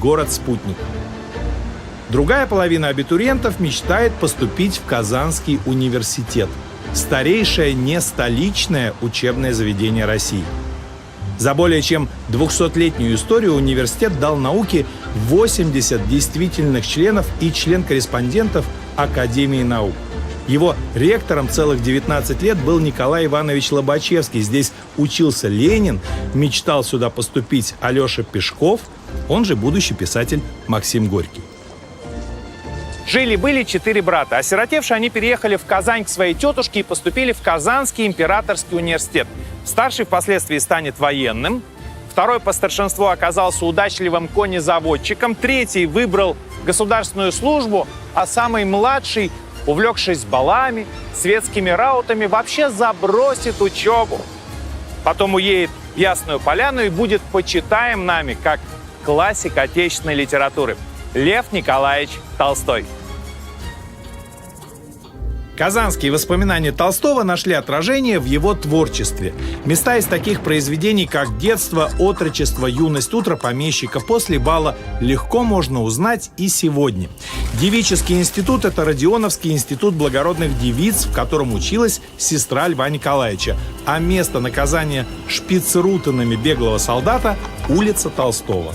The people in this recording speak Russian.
город-спутник. Другая половина абитуриентов мечтает поступить в Казанский университет, старейшее нестоличное учебное заведение России. За более чем 200-летнюю историю университет дал науке 80 действительных членов и член-корреспондентов Академии наук. Его ректором целых 19 лет был Николай Иванович Лобачевский. Здесь учился Ленин, мечтал сюда поступить Алеша Пешков, он же будущий писатель Максим Горький. Жили-были 4 брата. Осиротевшие, они переехали в Казань к своей тетушке и поступили в Казанский императорский университет. Старший впоследствии станет военным. Второй по старшинству оказался удачливым конезаводчиком. Третий выбрал государственную службу, а самый младший, увлекшись балами, светскими раутами, вообще забросит учебу. Потом уедет в Ясную Поляну и будет почитаем нами как классик отечественной литературы Лев Николаевич Толстой. Казанские воспоминания Толстого нашли отражение в его творчестве. Места из таких произведений, как «Детство», «Отрочество», «Юность», «Утро помещика», «После бала» легко можно узнать и сегодня. Девический институт – это Родионовский институт благородных девиц, в котором училась сестра Льва Николаевича. А место наказания шпицрутенами беглого солдата – улица Толстого.